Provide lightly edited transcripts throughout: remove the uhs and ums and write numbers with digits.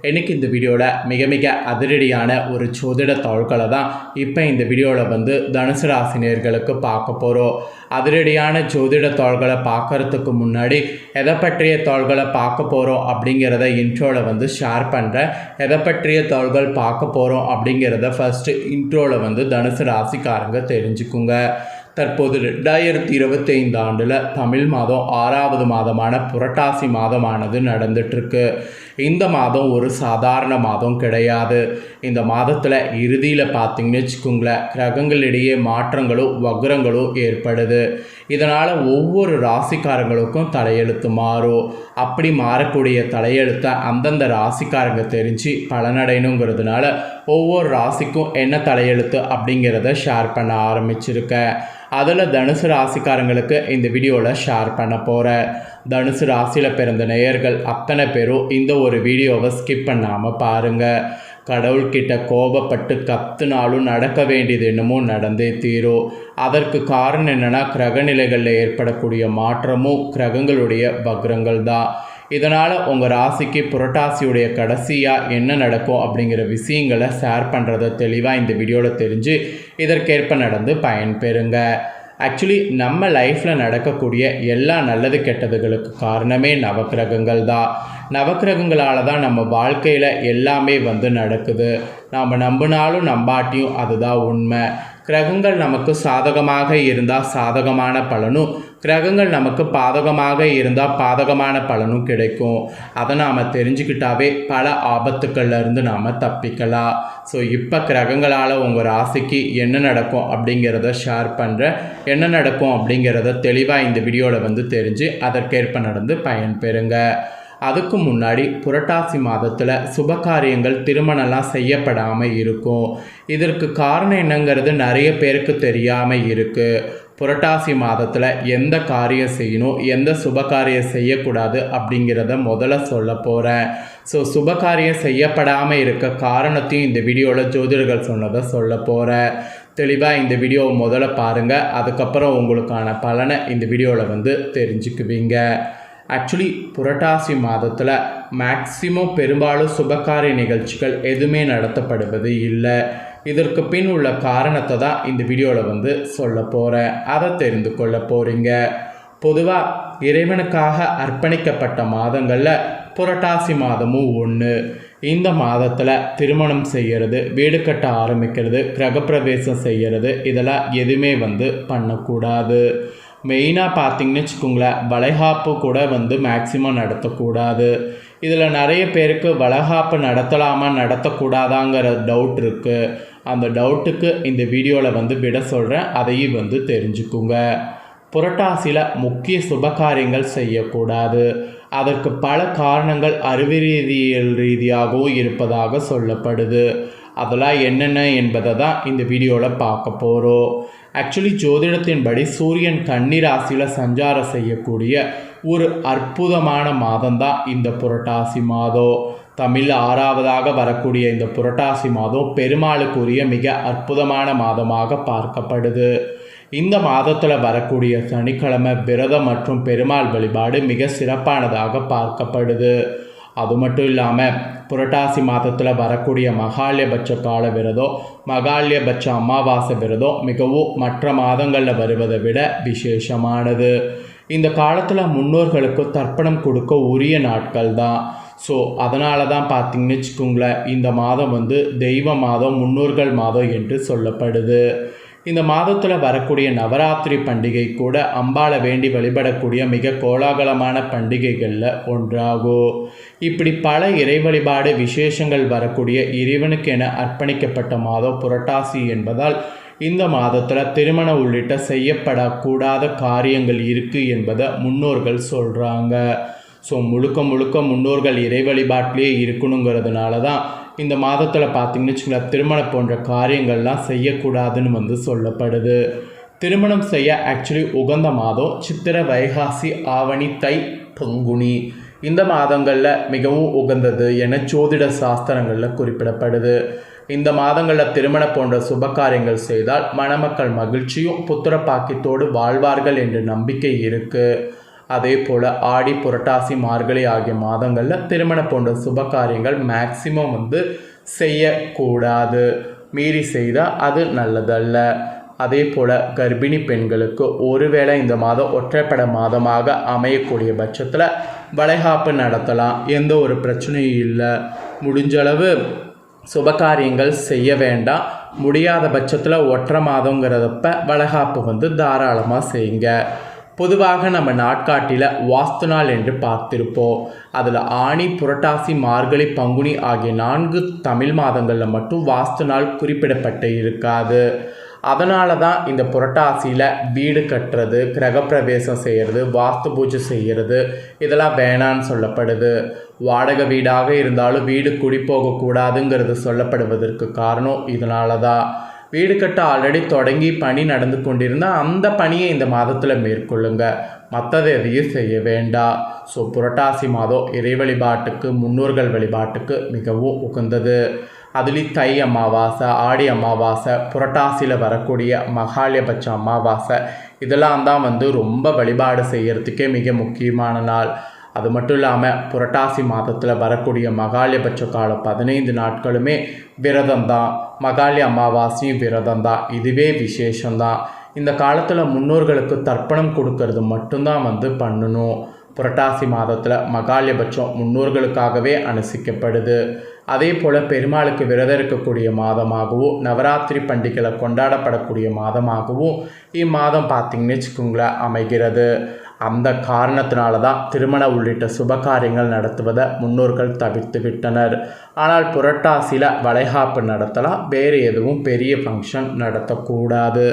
இன்றைக்கி இந்த வீடியோவில் மிக அதிரடியான ஒரு ஜோதிட தாள்களை தான் இப்போ இந்த வீடியோவில் வந்து தனுசு ராசினியர்களுக்கு பார்க்க போகிறோம். அதிரடியான ஜோதிட தாள்களை பார்க்குறதுக்கு முன்னாடி எதை பற்றிய தாள்களை பார்க்க போகிறோம் அப்படிங்கிறத இன்ட்ரோவில் வந்து ஷேர் பண்ணுறேன். எதை பற்றிய தாள்கள் பார்க்க போகிறோம் அப்படிங்கிறத ஃபஸ்ட்டு இன்ட்ரோவில் வந்து தனுசு ராசிக்காரங்க தெரிஞ்சுக்குங்க. தற்போது 2025 ஆண்டில் தமிழ் மாதம் 6வது மாதமான புரட்டாசி மாதமானது நடந்துட்டுருக்கு. இந்த மாதம் ஒரு சாதாரண மாதம் கிடையாது. இந்த மாதத்தில் இறுதியில் பார்த்திங்கன்னு வச்சுக்கோங்களேன், கிரகங்களிடையே மாற்றங்களும் வக்ரங்களும் ஏற்படுது. இதனால் ஒவ்வொரு ராசிக்காரங்களுக்கும் தலையெழுத்து மாறும். அப்படி மாறக்கூடிய தலையெழுத்தை அந்தந்த ராசிக்காரங்க தெரிஞ்சு பலனடையணுங்கிறதுனால ஒவ்வொரு ராசிக்கும் என்ன தலையெழுத்து அப்படிங்கிறத ஷேர் பண்ண ஆரம்பிச்சிருக்கேன். அதில் தனுசு ராசிக்காரங்களுக்கு இந்த வீடியோவில் ஷேர் பண்ண போகிறேன். தனுசு ராசியில் பிறந்த நேயர்கள் அத்தனை பேரும் இந்த ஒரு வீடியோவை ஸ்கிப் பண்ணாமல் பாருங்கள். கடவுள்கிட்ட கோபப்பட்டு கத்துனாலும் நடக்க வேண்டியது என்னமோ நடந்தே தீரும். அதற்கு காரணம் என்னென்னா, கிரகநிலைகளில் ஏற்படக்கூடிய மாற்றமும் கிரகங்களுடைய வக்ரங்கள் தான். இதனால் உங்கள் ராசிக்கு புரட்டாசியுடைய கடைசியாக என்ன நடக்கும் அப்படிங்கிற விஷயங்களை ஷேர் பண்ணுறதை தெளிவாக இந்த வீடியோவில் தெரிஞ்சு இதற்கேற்ப நடந்து பயன்பெறுங்க. ஆக்சுவலி நம்ம லைஃப்பில் நடக்கக்கூடிய எல்லா நல்லது கெட்டதுகளுக்கு காரணமே நவக்கிரகங்கள் தான். நவக்கிரகங்களால் தான் நம்ம வாழ்க்கையில் எல்லாமே வந்து நடக்குது. நாம் நம்பினாலும் நம்பாட்டியும் அதுதான் உண்மை. கிரகங்கள் நமக்கு சாதகமாக இருந்தால் சாதகமான பலனும், கிரகங்கள் நமக்கு பாதகமாக இருந்தால் பாதகமான பலனும் கிடைக்கும். அதை நாம் தெரிஞ்சுக்கிட்டாவே பல ஆபத்துக்கள்லேருந்து நாம் தப்பிக்கலாம். ஸோ இப்போ கிரகங்களால் உங்கள் ராசிக்கு என்ன நடக்கும் அப்படிங்கிறத ஷேர் பண்ணுறேன். என்ன நடக்கும் அப்படிங்கிறத தெளிவாக இந்த வீடியோவில் வந்து தெரிஞ்சு அதற்கேற்ப நடந்து பயன்பெறுங்க. அதுக்கு முன்னாடி புரட்டாசி மாதத்தில் சுபகாரியங்கள் திருமணம்லாம் செய்யப்படாமல் இருக்கும். இதற்கு காரணம் என்னங்கிறது நிறைய பேருக்கு தெரியாமல் இருக்குது. புரட்டாசி மாதத்தில் எந்த காரியம் செய்யணும், எந்த சுபகாரியம் செய்யக்கூடாது அப்படிங்கிறத முதல்ல சொல்ல போகிறேன். ஸோ சுபகாரியம் செய்யப்படாமல் இருக்க காரணத்தையும் இந்த வீடியோவில் ஜோதிடர்கள் சொன்னதை சொல்ல போகிறேன். தெளிவாக இந்த வீடியோவை முதல்ல பாருங்கள். அதுக்கப்புறம் உங்களுக்கான பலனை இந்த வீடியோவில் வந்து தெரிஞ்சுக்குவீங்க. ஆக்சுவலி புரட்டாசி மாதத்தில் மேக்சிமம் பெரும்பாலும் சுபகாரிய நிகழ்ச்சிகள் எதுவுமே நடத்தப்படுவது இல்லை. இதற்கு பின் உள்ள காரணத்தை தான் இந்த வீடியோவில் வந்து சொல்ல போகிறேன். அதை தெரிந்து கொள்ள போகிறீங்க. பொதுவாக இறைவனுக்காக அர்ப்பணிக்கப்பட்ட மாதங்களில் புரட்டாசி மாதமும் ஒன்று. இந்த மாதத்தில் திருமணம் செய்கிறது, வீடு கட்ட ஆரம்பிக்கிறது, கிரகப்பிரவேசம் செய்கிறது, இதெல்லாம் எதுவுமே வந்து பண்ணக்கூடாது. மெயினாக பார்த்திங்கன்னு வச்சுக்கோங்களேன், வளைகாப்பு கூட வந்து மேக்சிமம் நடத்தக்கூடாது. இதில் நிறைய பேருக்கு வளைகாப்பு நடத்தலாமா நடத்தக்கூடாதாங்கிற டவுட் இருக்குது. அந்த டவுட்டுக்கு இந்த வீடியோவில் வந்து விட சொல்கிறேன். அதையும் வந்து தெரிஞ்சுக்குங்க. புரட்டாசியில் முக்கிய சுபகாரியங்கள் செய்யக்கூடாது. அதற்கு பல காரணங்கள் அறிவியல் ரீதியாகவும் இருப்பதாக சொல்லப்படுது. அதெல்லாம் என்னென்ன என்பதை தான் இந்த வீடியோவில் பார்க்க போகிறோம். ஆக்சுவலி ஜோதிடத்தின்படி சூரியன் கன்னி ராசியில் சஞ்சாரம் செய்யக்கூடிய ஒரு அற்புதமான மாதம் தான் இந்த புரட்டாசி மாதம். தமிழ் 6வதாக வரக்கூடிய இந்த புரட்டாசி மாதம் பெருமாளுக்குரிய மிக அற்புதமான மாதமாக பார்க்கப்படுது. இந்த மாதத்தில் வரக்கூடிய சனிக்கிழமை விரதம் மற்றும் பெருமாள் வழிபாடு மிக சிறப்பானதாக பார்க்கப்படுது. அது மட்டும் இல்லாமல் புரட்டாசி மாதத்தில் வரக்கூடிய மகாலயபட்ச கால விரதம், மகாலயபட்ச அமாவாசை விரதம் மிகவும் மற்ற மாதங்களில் வருவதை விட விசேஷமானது. இந்த காலத்தில் முன்னோர்களுக்கு தர்ப்பணம் கொடுக்க உரிய நாட்கள் தான். ஸோ அதனால தான் பார்த்திங்கன்னு வச்சுக்கோங்களேன், இந்த மாதம் வந்து தெய்வ மாதம், முன்னோர்கள் மாதம் என்று சொல்லப்படுது. இந்த மாதத்தில் வரக்கூடிய நவராத்திரி பண்டிகை கூட அம்பாளை வேண்டி வழிபடக்கூடிய மிக கோலாகலமான பண்டிகைகளில் ஒன்றாகும். இப்படி பல இறை வழிபாடு விசேஷங்கள் வரக்கூடிய இறைவனுக்கு என அர்ப்பணிக்கப்பட்ட மாதம் புரட்டாசி என்பதால் இந்த மாதத்தில் திருமணம் உள்ளிட்ட செய்யப்படக்கூடாத காரியங்கள் இருக்குது என்பதை முன்னோர்கள் சொல்கிறாங்க. ஸோ முழுக்க முன்னோர்கள் இறை வழிபாட்டிலே இருக்கணுங்கிறதுனால தான் இந்த மாதத்தில் பார்த்திங்கன்னு வச்சுக்கோங்களேன், திருமணம் போன்ற காரியங்கள்லாம் செய்யக்கூடாதுன்னு வந்து சொல்லப்படுது. திருமணம் செய்ய ஆக்சுவலி உகந்த மாதம் சித்திரை, வைகாசி, ஆவணி, தை, பங்குனி இந்த மாதங்களில் மிகவும் உகந்தது என ஜோதிட சாஸ்திரங்களில் குறிப்பிடப்படுது. இந்த மாதங்களில் திருமணம் போன்ற சுபகாரியங்கள் செய்தால் மணமக்கள் மகிழ்ச்சியும் புத்திர பாக்கியத்தோடு வாழ்வார்கள் என்ற நம்பிக்கை இருக்குது. அதே போல் ஆடி புரட்டாசி மார்கழி ஆகிய மாதங்களில் திருமணம் போன்ற சுப காரியங்கள் மேக்சிமம் செய்யக்கூடாது. மீறி செய்தால் அது நல்லதல்ல. அதே போல் கர்ப்பிணி பெண்களுக்கு ஒருவேளை இந்த மாதம் ஒற்றைப்பட மாதமாக அமையக்கூடிய பட்சத்தில் வளைகாப்பு நடத்தலாம். எந்த ஒரு பிரச்சனையும் இல்லை. முடிஞ்சளவு சுபகாரியங்கள் செய்ய வேண்டாம். முடியாத பட்சத்தில் ஒற்றை மாதங்கிறதப்ப வளைகாப்பு தாராளமாக செய்யுங்க. பொதுவாக நம்ம நாட்காட்டியில் வாஸ்து நாள் என்று பார்த்திருப்போம். அதில் ஆனி புரட்டாசி மார்கழி பங்குனி ஆகிய 4 தமிழ் மாதங்களில் மட்டும் வாஸ்து நாள் குறிப்பிடப்பட்டு இருக்காது. அதனால தான் இந்த புரட்டாசியில் வீடு கட்டுறது, கிரகப்பிரவேசம் செய்கிறது, வாஸ்து பூஜை செய்கிறது இதெல்லாம் வேணான்னு சொல்லப்படுது. வாடகை வீடாக இருந்தாலும் வீடு குடி போகக்கூடாதுங்கிறது சொல்லப்படுவதற்கு காரணம் இதனால தான். வீடு கட்ட ஆல்ரெடி தொடங்கி பணி நடந்து கொண்டிருந்தால் அந்த பணியை இந்த மாதத்தில் மேற்கொள்ளுங்க. மற்றது எதையும் செய்ய வேண்டாம். ஸோ புரட்டாசி மாதம் இறை வழிபாட்டுக்கு, முன்னோர்கள் வழிபாட்டுக்கு மிகவும் உகந்தது. அதுலேயும் தை அமாவாசை, ஆடி அமாவாசை, புரட்டாசியில் வரக்கூடிய மகாலயபட்ச அமாவாசை இதெல்லாம் தான் ரொம்ப வழிபாடு செய்கிறதுக்கே மிக முக்கியமான நாள். அது மட்டும் இல்லாமல் புரட்டாசி மாதத்தில் வரக்கூடிய மகாலயபட்ச காலம் 15 நாட்களுமே விரதம்தான். மகாலய அமாவாசையும் விரதம்தான். இதுவே விசேஷம்தான். இந்த காலத்தில் முன்னோர்களுக்கு தர்ப்பணம் கொடுக்கறது மட்டும்தான் பண்ணணும். புரட்டாசி மாதத்தில் மகாலயபட்சம் முன்னோர்களுக்காகவே அனுசிக்கப்படுது. அதே போல் பெருமாளுக்கு விரதம் இருக்கக்கூடிய மாதமாகவும் நவராத்திரி பண்டிகைகளை கொண்டாடப்படக்கூடிய மாதமாகவும் இம்மாதம் பார்த்திங்கன்னு வச்சுக்கோங்களேன் அமைகிறது. அந்த காரணத்தினால தான் திருமண உள்ளிட்ட சுபகாரியங்கள் நடத்துவதை முன்னோர்கள் தவிர்த்து விட்டனர். ஆனால் புரட்டாசியில் வளைகாப்பு நடத்தலாம். வேறு எதுவும் பெரிய ஃபங்க்ஷன் நடத்தக்கூடாது.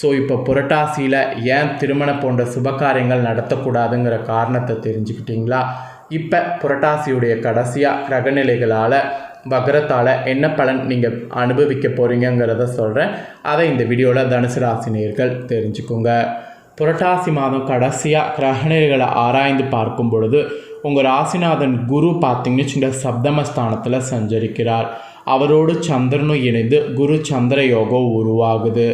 ஸோ இப்போ புரட்டாசியில் ஏன் திருமணம் போன்ற சுபகாரியங்கள் நடத்தக்கூடாதுங்கிற காரணத்தை தெரிஞ்சுக்கிட்டிங்களா? இப்போ புரட்டாசியுடைய கடைசியாக கிரகநிலைகளால் வக்ரத்தால் என்ன பலன் நீங்கள் அனுபவிக்க போகிறீங்கிறத சொல்கிறேன். அதை இந்த வீடியோவில் தனுசு ராசி நேயர்கள் தெரிஞ்சுக்குங்க. புரட்டாசி மாதம் கடைசியாக கிரகநிலைகளை ஆராய்ந்து பார்க்கும் பொழுது உங்கள் ராசிநாதன் குரு பார்த்திங்கன்னு சப்தமஸ்தானத்தில் சஞ்சரிக்கிறார். அவரோடு சந்திரனும் இணைந்து குரு சந்திர யோகம் உருவாகுது.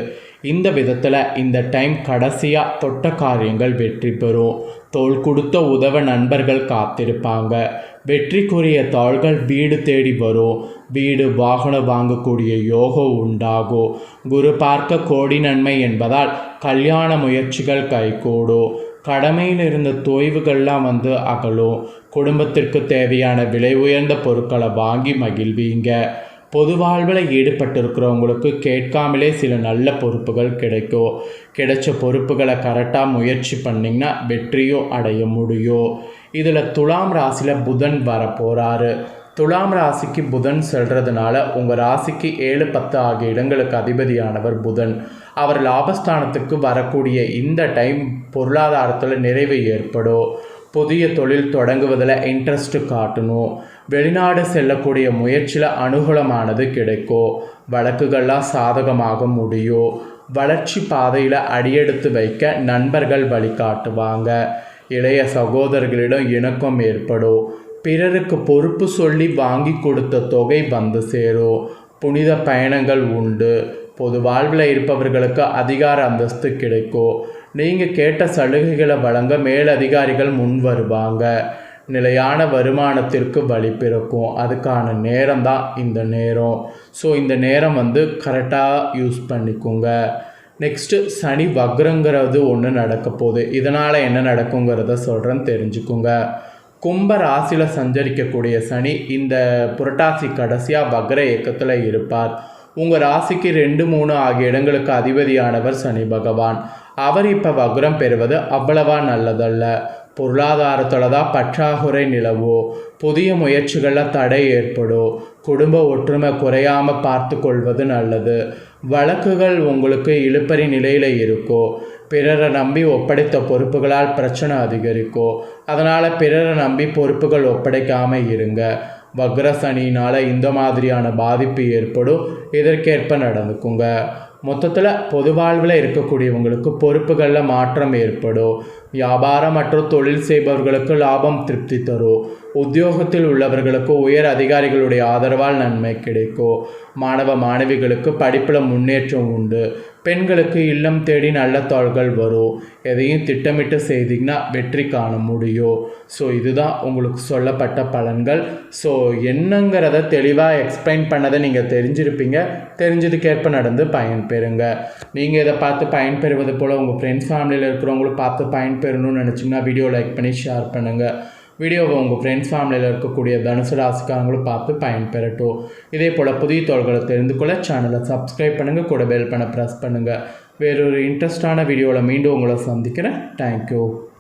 இந்த விதத்தில் இந்த டைம் கடைசியாக தொட்ட காரியங்கள் வெற்றி பெறும். தோள் கொடுத்த உதவ நண்பர்கள் காத்திருப்பாங்க. வெற்றிக்குரிய தாள்கள் வீடு தேடி வரும். வீடு வாகனம் வாங்கக்கூடிய யோகம் உண்டாகும். குரு பார்க்க கோடி நன்மை என்பதால் கல்யாண முயற்சிகள் கைகூடும். கடமையில் இருந்த தொய்வுகள்லாம் அகலும். குடும்பத்திற்கு தேவையான விலை உயர்ந்த பொருட்களை வாங்கி மகிழ்வீங்க. பொது வாழ்வில் ஈடுபட்டிருக்கிறவங்களுக்கு கேட்காமலே சில நல்ல பொறுப்புகள் கிடைக்கும். கிடைச்ச பொறுப்புகளை கரெக்டாக முயற்சி பண்ணிங்கன்னா வெற்றியும் அடைய முடியும். இதில் துலாம் ராசியில் புதன் வரப்போகிறாரு. துலாம் ராசிக்கு புதன் செல்றதுனால உங்கள் ராசிக்கு 7, 10 ஆகிய இடங்களுக்கு அதிபதியானவர் புதன். அவர் லாபஸ்தானத்துக்கு வரக்கூடிய இந்த டைம் பொருளாதாரத்தில் நிறைவு ஏற்படும். புதிய தொழில் தொடங்குவதில் இன்ட்ரெஸ்ட்டு காட்டணும். வெளிநாடு செல்லக்கூடிய முயற்சியில் அனுகூலமானது கிடைக்கும். வழக்குகள்லாம் சாதகமாக முடியும். வளர்ச்சி பாதையில் அடியெடுத்து வைக்க நண்பர்கள் வழிகாட்டுவாங்க. இளைய சகோதரர்களிடம் இணக்கம் ஏற்படும். பிறருக்கு பொறுப்பு சொல்லி வாங்கி கொடுத்த தொகை சேரும். புனித பயணங்கள் உண்டு. பொது வாழ்வில் இருப்பவர்களுக்கு அதிகார அந்தஸ்து கிடைக்கும். நீங்கள் கேட்ட சலுகைகளை வழங்க மேலதிகாரிகள் முன் வருவாங்க. நிலையான வருமானத்திற்கு வழி பிறக்கும். அதுக்கான நேரம் தான் இந்த நேரம். ஸோ இந்த நேரம் கரெக்டாக யூஸ் பண்ணிக்கோங்க. நெக்ஸ்ட்டு சனி வக்ரங்கிறது ஒன்று நடக்க போகுது. இதனால் என்ன நடக்குங்கிறத சொல்கிறேன்னு தெரிஞ்சுக்குங்க. கும்ப ராசியில் சஞ்சரிக்கக்கூடிய சனி இந்த புரட்டாசி கடைசியாக வக்ர இயக்கத்தில் இருப்பார். உங்கள் ராசிக்கு 2, 3 ஆகிய இடங்களுக்கு அதிபதியானவர் சனி பகவான். அவர் இப்போ வக்ரம் பெறுவது அவ்வளவா நல்லதல்ல. பொருளாதாரத்தில் தான் பற்றாக்குறை நிலவும். புதிய முயற்சிகளில் தடை ஏற்படும். குடும்ப ஒற்றுமை குறையாமல் பார்த்து கொள்வது நல்லது. வழக்குகள் உங்களுக்கு இழுபறி நிலையில் இருக்கும். பிறரை நம்பி ஒப்படைத்த பொறுப்புகளால் பிரச்சனை அதிகரிக்கும். அதனால் பிறரை நம்பி பொறுப்புகள் ஒப்படைக்காமல் இருங்க. வக்ர சனியினால் இந்த மாதிரியான பாதிப்பு ஏற்படும். இதற்கேற்ப நடந்துக்குங்க. மொத்தத்தில் பொது வாழ்வில் இருக்கக்கூடியவங்களுக்கு பொறுப்புகளில் மாற்றம் ஏற்படும். வியாபாரம் மற்றும் தொழில் செய்பவர்களுக்கு லாபம் திருப்தி தரும். உத்தியோகத்தில் உள்ளவர்களுக்கு உயர் அதிகாரிகளுடைய ஆதரவால் நன்மை கிடைக்கும். மாணவ மாணவிகளுக்கு படிப்பில் முன்னேற்றம் உண்டு. பெண்களுக்கு இல்லம் தேடி நல்ல தாள்கள் வரும். எதையும் திட்டமிட்டு செய்திங்கன்னா வெற்றி காண முடியும். ஸோ இதுதான் உங்களுக்கு சொல்லப்பட்ட பலன்கள். ஸோ என்னங்கிறத தெளிவாக எக்ஸ்பிளைன் பண்ணதை நீங்கள் தெரிஞ்சிருப்பீங்க. தெரிஞ்சதுக்கேற்ப நடந்து பயன்பெறுங்க. நீங்கள் இதை பார்த்து பயன்பெறுவது போல் உங்கள் ஃப்ரெண்ட்ஸ் ஃபேமிலியில் இருக்கிறவங்களும் பார்த்து பயன்பெறணும்னு நினச்சிங்கன்னா வீடியோ லைக் பண்ணி ஷேர் பண்ணுங்கள். வீடியோவை உங்கள் ஃப்ரெண்ட்ஸ் ஃபேமிலியில் இருக்கக்கூடிய தனுசு ராசிக்காரங்களும் பார்த்து பயன்பெறட்டும். இதே போல் புதிய தகவல்களை தெரிந்து கொள்ள சேனலை சப்ஸ்கிரைப் பண்ணுங்கள், கூட பெல் பண்ண ப்ரெஸ் பண்ணுங்கள். வேறொரு இன்ட்ரெஸ்டான வீடியோவில் மீண்டும் உங்களை சந்திக்கிறேன். தேங்க்யூ.